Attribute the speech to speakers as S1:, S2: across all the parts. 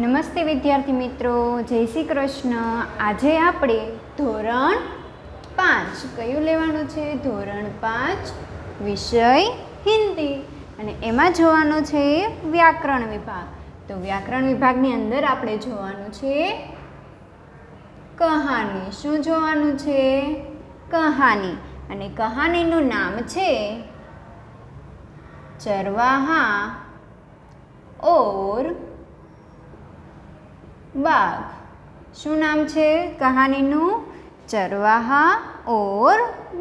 S1: નમસ્તે વિદ્યાર્થી મિત્રો, જય શ્રી કૃષ્ણ. આજે આપણે ધોરણ 5 કયું લેવાનું છે? ધોરણ 5 વિષય હિન્દી, અને એમાં જોવાનો છે વ્યાકરણ વિભાગ. તો વ્યાકરણ વિભાગની અંદર આપણે જોવાનું છે કહાની. શું જોવાનું છે? કહાની. અને કહાનીનું નામ છે ચરવાહા ઓર બાઘ. શું નામ છે કહાનીનું? ચરવાહા ઓર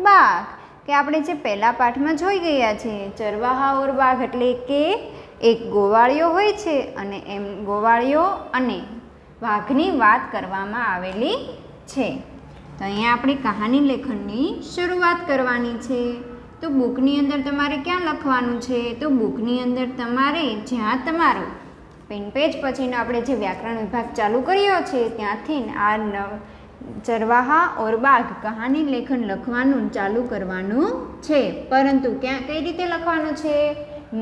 S1: બાઘ. કે આપણે જે પહેલા પાઠમાં જોઈ ગયા છીએ, ચરવાહા ઓર બાઘ એટલે કે એક ગોવાળિયો હોય છે અને એમ ગોવાળિયો અને વાઘની વાત કરવામાં આવેલી છે. તો અહીંયા આપણે કહાની લેખનની શરૂઆત કરવાની છે. તો બુકની અંદર તમારે ક્યાં લખવાનું છે? તો બુકની અંદર તમારે જ્યાં તમારું પેન પેજ પછીનો આપણે જે વ્યાકરણ વિભાગ ચાલુ કર્યો છે ત્યાંથી આ ચરવાહા ઓર બાઘ કહાની લેખન લખવાનું ચાલુ કરવાનું છે. પરંતુ કઈ રીતે લખવાનું છે?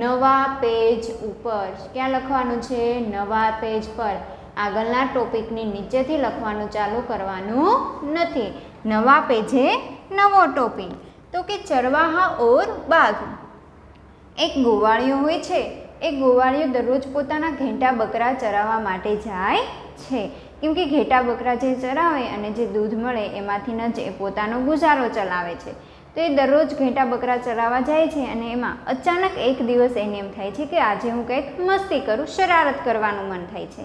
S1: નવા પેજ ઉપર. ક્યાં લખવાનું છે? નવા પેજ પર. આગળના ટોપિકની નીચેથી લખવાનું ચાલુ કરવાનું નથી. નવા પેજે નવો ટોપિક. તો કે ચરવાહા ઓર બાઘ. એક ગોવાળિયો હોય છે. એ ગોવાળિયો દરરોજ પોતાના ઘેટા બકરા ચરાવવા માટે જાય છે. કેમ કે ઘેટા બકરા જે ચરાવે અને જે દૂધ મળે એમાંથી જ એ પોતાનો ગુજારો ચલાવે છે. તો એ દરરોજ ઘેટા બકરા ચરાવવા જાય છે અને એમાં અચાનક એક દિવસ એને એમ થાય છે કે આજે હું કંઈક મસ્તી કરું, શરારત કરવાનું મન થાય છે.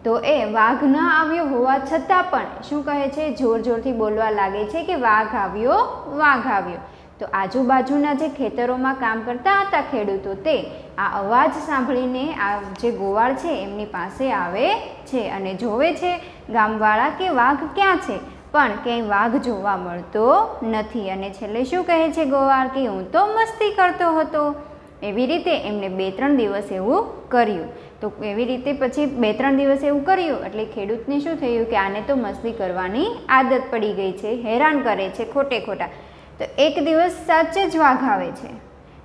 S1: તો એ વાઘ ન આવ્યો હોવા છતાં પણ શું કહે છે? જોર જોરથી બોલવા લાગે છે કે વાઘ આવ્યો, વાઘ આવ્યો. તો આજુબાજુના જે ખેતરોમાં કામ કરતા હતા ખેડૂતો, તે આ અવાજ સાંભળીને આ જે ગોવાળ છે એમની પાસે આવે છે અને જોવે છે ગામવાળા કે વાઘ ક્યાં છે, પણ ક્યાંય વાઘ જોવા મળતો નથી. અને છેલ્લે શું કહે છે ગોવાળ? કે હું તો મસ્તી કરતો હતો. એવી રીતે એમને 2-3 દિવસ એવું કર્યું. તો એવી રીતે પછી 2-3 દિવસ એવું કર્યું એટલે ખેડૂતને શું થયું કે આને તો મસ્તી કરવાની આદત પડી ગઈ છે, હેરાન કરે છે ખોટે ખોટા. તો એક દિવસ સાચે જ વાઘ આવે છે.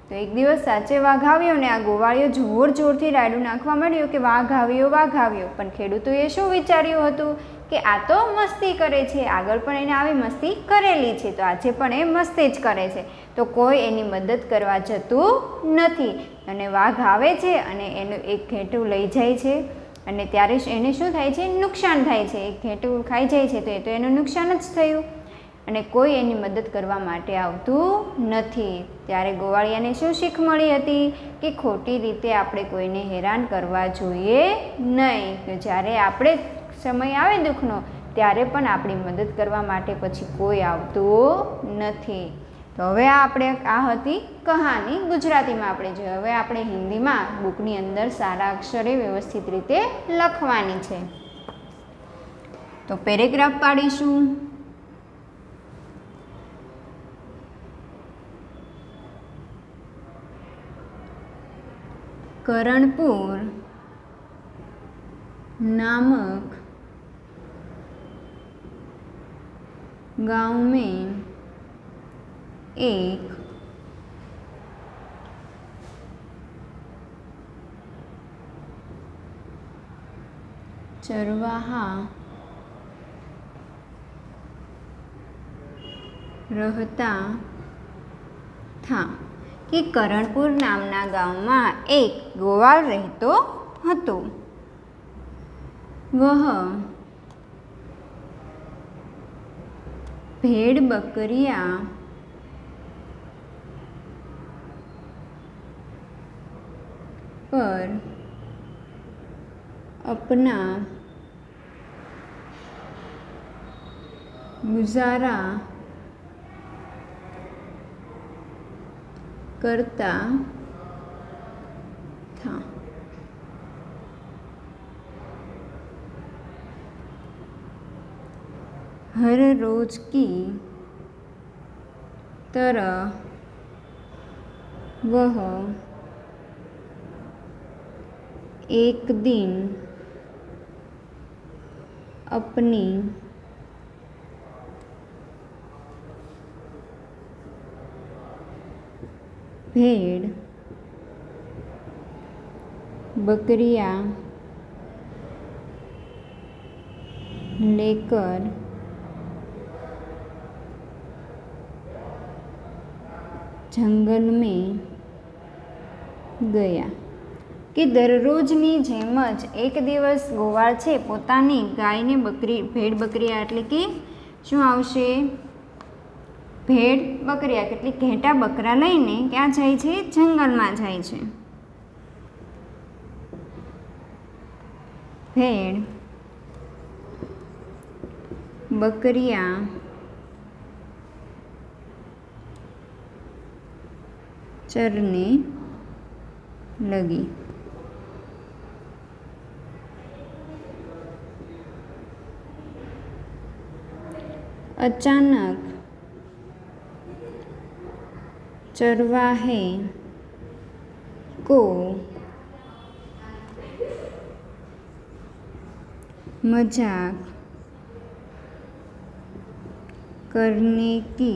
S1: તો એક દિવસ સાચે વાઘ આવ્યો ને આ ગોવાળિયો જોર જોરથી રાયડું નાખવા માંડ્યો કે વાઘ આવ્યો, વાઘ આવ્યો. પણ ખેડૂતોએ શું વિચાર્યું હતું કે આ તો મસ્તી કરે છે, આગળ પણ એને આવી મસ્તી કરેલી છે, તો આજે પણ એ મસ્તી જ કરે છે. તો કોઈ એની મદદ કરવા જતું નથી. અને વાઘ આવે છે અને એનું એક ઘેટું લઈ જાય છે અને ત્યારે એને શું થાય છે? નુકસાન થાય છે. એક ઘેટું ખાઈ જાય છે તો એ તો એનું નુકસાન જ થયું. અને કોઈ એની મદદ કરવા માટે આવતું નથી. ત્યારે ગોવાળિયાને શું શીખ મળી હતી? કે ખોટી રીતે આપણે કોઈને હેરાન કરવા જોઈએ નહીં. કે જ્યારે આપણે સમય આવે દુઃખનો ત્યારે પણ આપણી મદદ કરવા માટે પછી કોઈ આવતું નથી. તો હવે આ હતી કહાની. ગુજરાતીમાં આપણે જોઈએ. હવે આપણે હિન્દીમાં બુકની અંદર સારા અક્ષરે વ્યવસ્થિત રીતે લખવાની છે. તો પેરેગ્રાફ પાડીશું. करणपुर नामक गांव में एक चरवाहा रहता था. कि करणपुर नामना गांव में एक गोवाल रहतो हतो. वह भेड़ बकरियां पर अपना गुजारा करता था. हर रोज की तरह वह एक दिन अपनी भेड़ बकरियां लेकर जंगल में गया। કે દરરોજની જેમ જ એક દિવસ ગોવાળ છે પોતાની ગાયને ભેડ બકરીયા એટલે કે શું આવશે ભેડ બકરીયા કેટલીક ઘેટા બકરા લઈને ક્યાં જાય છે? જંગલમાં જાય છે. ભેડ બકરીયા ચરને લગી. अचानक चरवाहे को मजाक करने की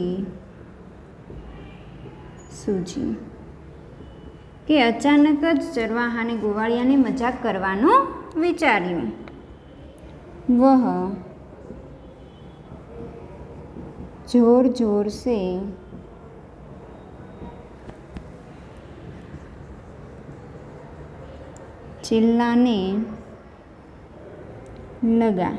S1: सूझी કે અચાનક જ ચરવાહાને ગોવાળિયાને મજાક કરવાનું વિચાર્યું. વહ जोर जोर से चिल्लाने लगा.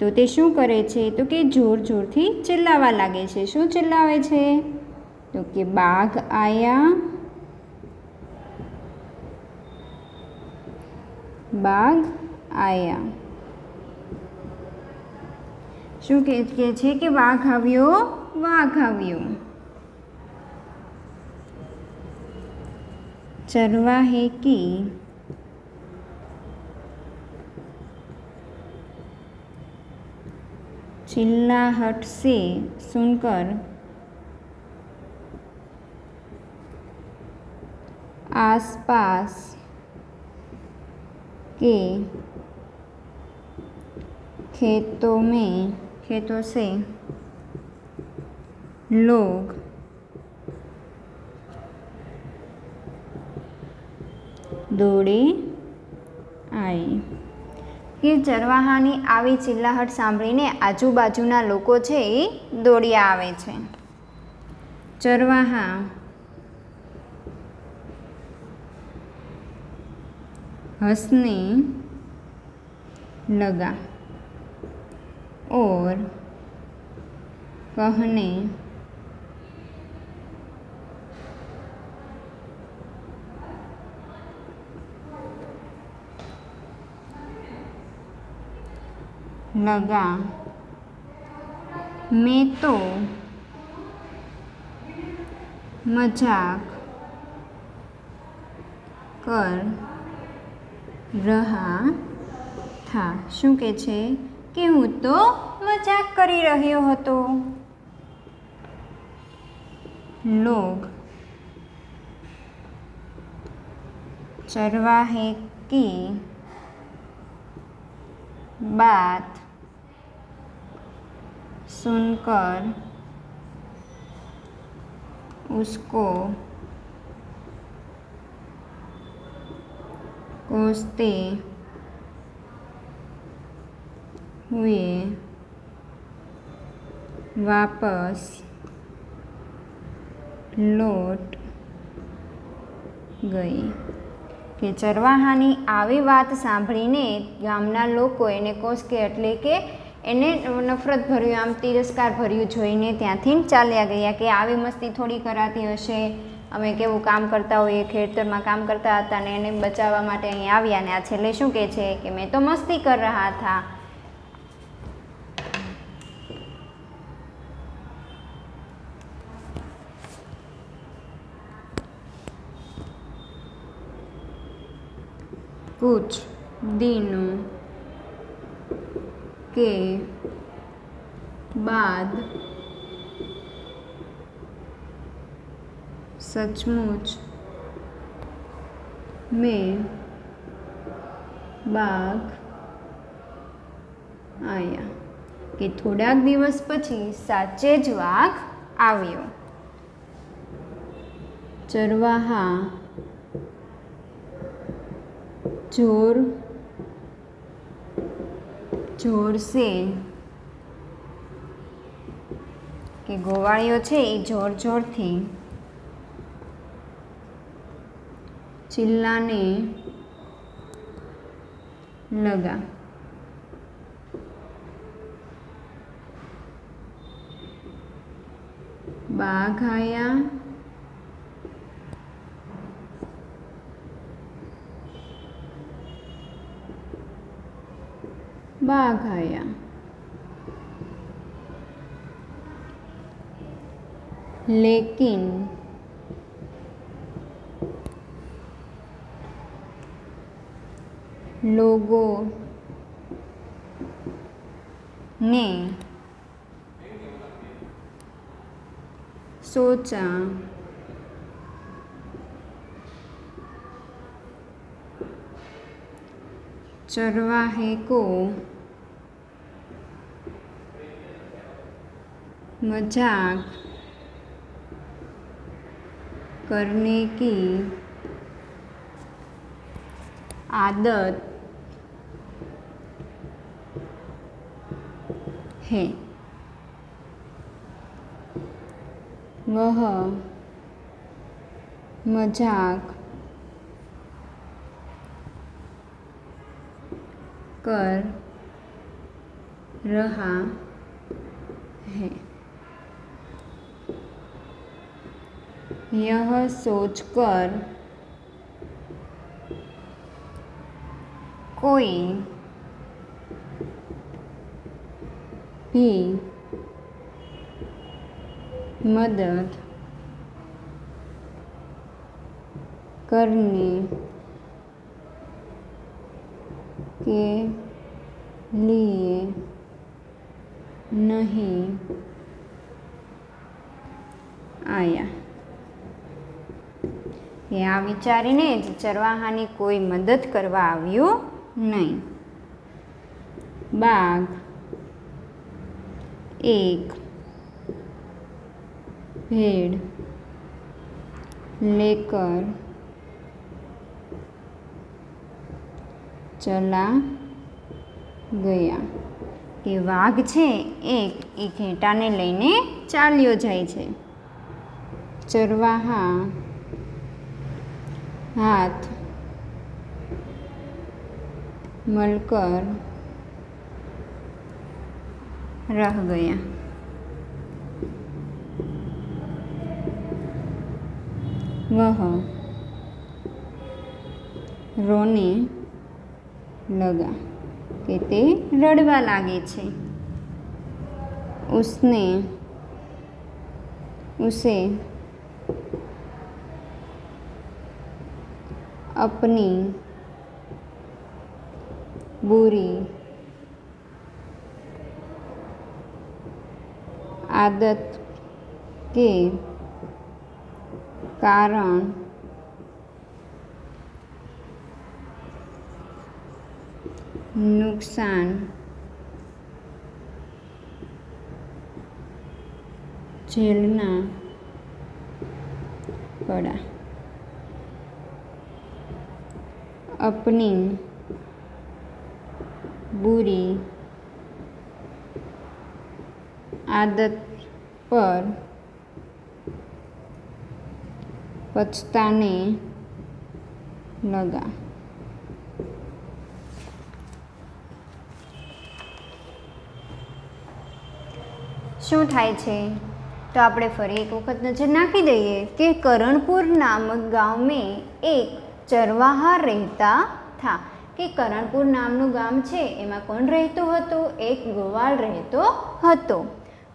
S1: તો તે શું કરે છે? તો કે જોર જોરથી ચિલ્લાવા લાગે છે. શું ચિલ્લાવે છે? તો કે બાઘ આયા, બાઘ આયા. શું કહે છે કે વાઘ આવ્યો, વાઘ આવ્યો. चरवाहे की चिल्लाहट से सुनकर आसपास के खेतों से लोग દોડે આए. કે ચરવાહાની આવી ચિલ્લાહટ સાંભળીને આજુબાજુના લોકો છે એ દોડ્યા આવે છે. ચરવાહા હસને लगा और कहने लगा, मैं तो मजाक कर रहा था. શું કહે છે કે હું તો મજાક કરી રહ્યો હતો. लोग चरवाहे की बात सुनकर उसको कोसते हुए वापस लौट ગઈ. કે ચરવાહાની આવી વાત સાંભળીને ગામના લોકો એને કોસકે એટલે કે એને નફરત ભર્યું આમ તિરસ્કાર ભર્યું જોઈને ત્યાંથી ચાલ્યા ગયા કે આવી મસ્તી થોડી કરાતી હશે, અમે કેવું કામ કરતા હોઈએ, ખેતરમાં કામ કરતા હતા ને એને બચાવવા માટે અહીં આવ્યા ને આ છેલ્લે શું કહે છે કે મેં તો મસ્તી કર રહા થા. कुछ दिनों के बाद सचमुच में बाघ आया. કે થોડાક દિવસ પછી સાચે જ વાઘ આવ્યો. ચરવાહા जोर से कि गोवाळियो छे ए जोर जोर थी चिल्लाने लगा। बाघ आया बाघ आया। लेकिन लोगों ने सोचा चरवाहे को मजाक करने की आदत है। वह मजाक कर रहा है। यह सोचकर कोई भी मदद करने के लिए नहीं आया। એ આ વિચારીને જ ચરવાહાની કોઈ મદદ કરવા આવ્યું નહીં। બાઘ एक भेड़ लेकर चला गया કે વાઘ છે એક એ ઘેટાને લઈને ચાલ્યો જાય છે। ચરવાહા हाथ मलकर रह गया। वह रोने लगा कि ते रड़वा लागे छे। उसे अपनी बुरी आदत के कारण नुकसान झेलना पड़ा। अपनी बुरी आदत पर पछताने लगा। શું થાય છે તો આપણે ફરી એક વખત નજર નાખી દઈએ કે કરણપુર नामक गांव में एक चरवाहा रहता था। કે કરણપુર નામનું ગામ છે એમાં કોણ રહેતું હતું? એક ગોવાળ રહેતો હતો।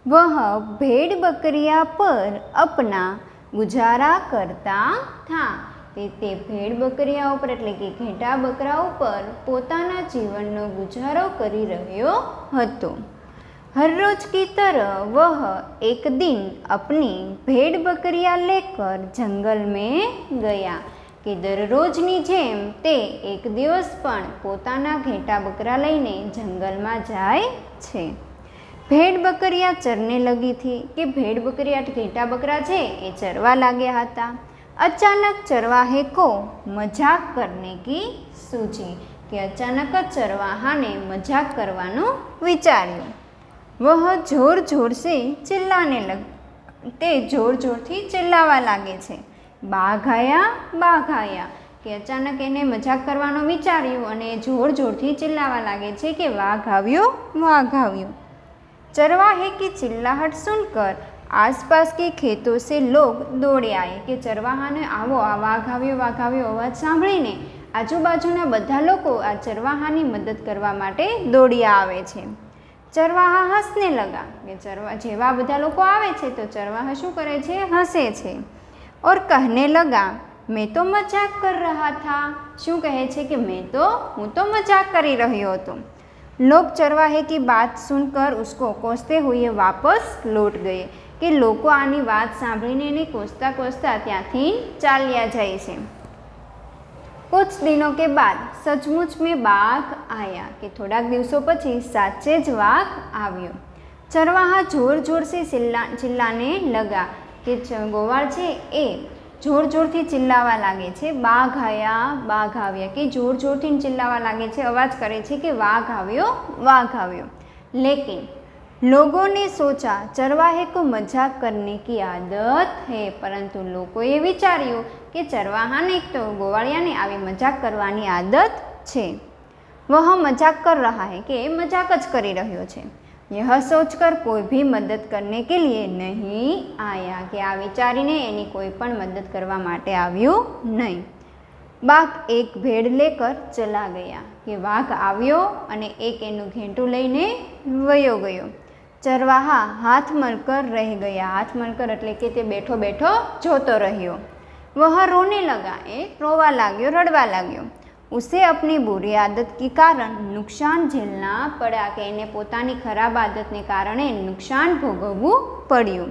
S1: वह भेड़ बकरिया पर अपना गुजारा करता था। તે ભેડ બકરીયા ઉપર એટલે કે ઘેટા બકરા ઉપર પોતાના જીવનનો ગુજારો કરી રહ્યો હતો। हर रोज की तरह वह एक दिन अपनी भेड़ बकरियां लेकर जंगल में गया। कि दररोजनी जेम ते एक दिवस पण पोताना घेटा बकरा लईने जंगलमां जाय छे। भेड़ बकरिया चरने लगी थी कि भेड़ बकरिया घेटा बकरा छे ए चरवा लाग्या हता। अचानक चरवाहे को मजाक करने की सूझी कि अचानक चरवाहा ने मजाक करवानो विचार्यो। वह जोर जोर से चिल्लाने लग ते जोर जोर थी चिल्लावा लागे छे, बाघ आया, बाघ आया। कि अचानक एने मजाक करवानो विचार्यो अने जोर जोरथी चिल्लावा लागे छे कि वाघ आव्यो, वाघ आव्यो। चरवाहे की चिल्लाहट सुनकर आसपास के खेतों से लोग दौड़े आए। कि चरवाहा ने आवो, आ वाघ आव्यो अवाज सांभळीने आजूबाजूना बधा लोको आ चरवाहानी मदद करवा माटे दौड़िया आवे छे। चरवाहा हंसने लगा कि जेवा बधा लोको आवे छे तो चरवाहा शुं करे छे, हंसे छे और कहने लगा, मैं तो मजाक कर रहा था। शुं कहे छे कि हूँ तो मजाक करी रह्यो हतो। लोग चरवाहे की बात सुनकर उसको कोसते हुए वापस लौट गए। कि लोको आनी बात सांभळीने ने कोसता कोसता त्यांथी चाल्या जाय छे। कुछ दिनों के बाद सचमुच में बाघ आया। कि थोड़ा दिवसों पछी साचे ज वाघ आव्यो। चरवाहा जोर जोर से चिल्लाने लगा कि गोवाळ छे ए जोर जोरथी चिल्लावा लागे छे, बाघ आया, बाघ आव्या। कि जोर जोरथी चिल्लावा लागे छे, अवाज करे छे कि वाघ आव्यो, वाघ आव्यो। लेकिन लोगों ने सोचा चरवाहे को मजाक करने की आदत है। परंतु लोगोए विचार्યું कि चरवाहाने तो गोवाळियाने आवी मजाक करवानी आदत छे। वह मजाक कर रहा है कि मजाक ज करी रह्यो छे। यह सोचकर कोई भी मदद करने के लिए नहीं आया। कि आ विचारीने एनी कोई पण मदद करवा माटे आव्यो नहीं। बाघ एक भेड़ लेकर चला गया। कि वाघ आव्यो अने एक एनुं घेंटुं लईने वयो गयो। चरवाहा हाथ मलकर रह गया। हाथ मलकर एटले कि ते बैठो बैठो जोतो रह्यो। वह रोने लगा, रोवा लाग्यो, रड़वा लाग्यो। उसे अपनी बुरी आदत के कारण नुकसान झेलना पड़ा। कि एने पोतानी खराब आदत ने कारणे नुकसान भोगववू पड्युं।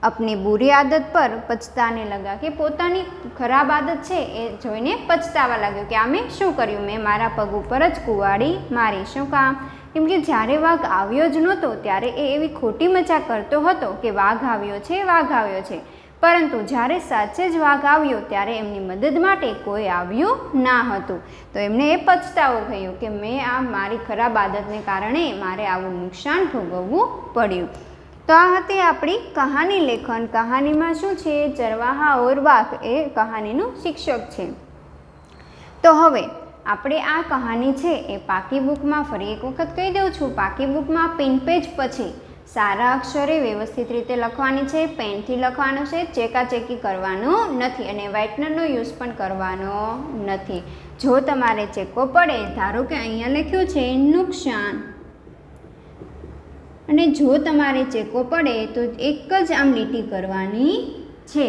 S1: अपनी बुरी आदत पर पछताने लगा। कि पोतानी खराब आदत छे ए जोईने पछतावा लाग्यो कि आमे शुं कर्युं, मैं मारा पग उपर ज कुवाड़ी मारी, शुं काम? केम के ज्यारे वाघ आव्यो ज नहोतो त्यारे ए एवी खोटी मजाक करतो हतो कि वाघ आव्यो छे, वाघ आव्यो छे। परंतु ज्यारे साचे ज वाघ आव्यो त्यारे एमनी मदद माटे कोई आव्युं ना हतुं। तो एमने ए पछतावो थयो कि मैं आ मारी खराब आदतने कारणे मारे आवुं नुकसान भोगववू पड्युं। तो आ हती आपणी कहानी लेखन। कहानीमां शुं छे, चरवाहा और वाघ ए कहानीनुं शीर्षक छे। तो हवे આપણે આ કહાની છે એ પાકી બુકમાં ફરી એક વખત કહી દઉં છું। પાકી બુકમાં પિન પેજ પછી સારા અક્ષરે વ્યવસ્થિત રીતે લખવાની છે, પેનથી લખવાનું છે, ચેકાચેકી કરવાનું નથી અને વ્હાઇટનરનો યુઝ પણ કરવાનો નથી। જો તમારે ચેકો પડે, ધારો કે અહીંયા લખ્યું છે નુકસાન, અને જો તમારે ચેકો પડે તો એક જ આમ લીટી કરવાની છે,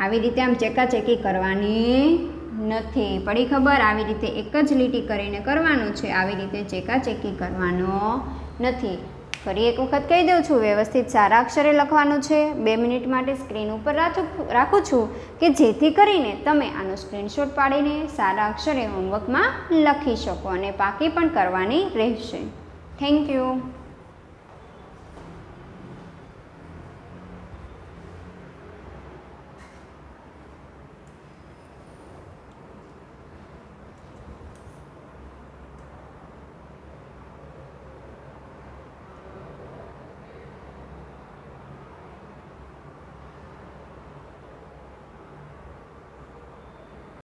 S1: આવી રીતે આમ ચેકાચેકી કરવાની નથી। પડી ખબર? આવી રીતે એક જ લીટી કરીને કરવાનું છે, આવી રીતે ચેકાચેકી કરવાનો નથી। ફરી એક વખત કહી દઉં છું, વ્યવસ્થિત સારા અક્ષરે લખવાનું છે। 2 મિનિટ માટે સ્ક્રીન ઉપર રાખું છું કે જેથી કરીને તમે આનો સ્ક્રીનશોટ પાડીને સારા અક્ષરે હોમવર્કમાં લખી શકો અને પાકી પણ કરવાની રહેશે। Thank you.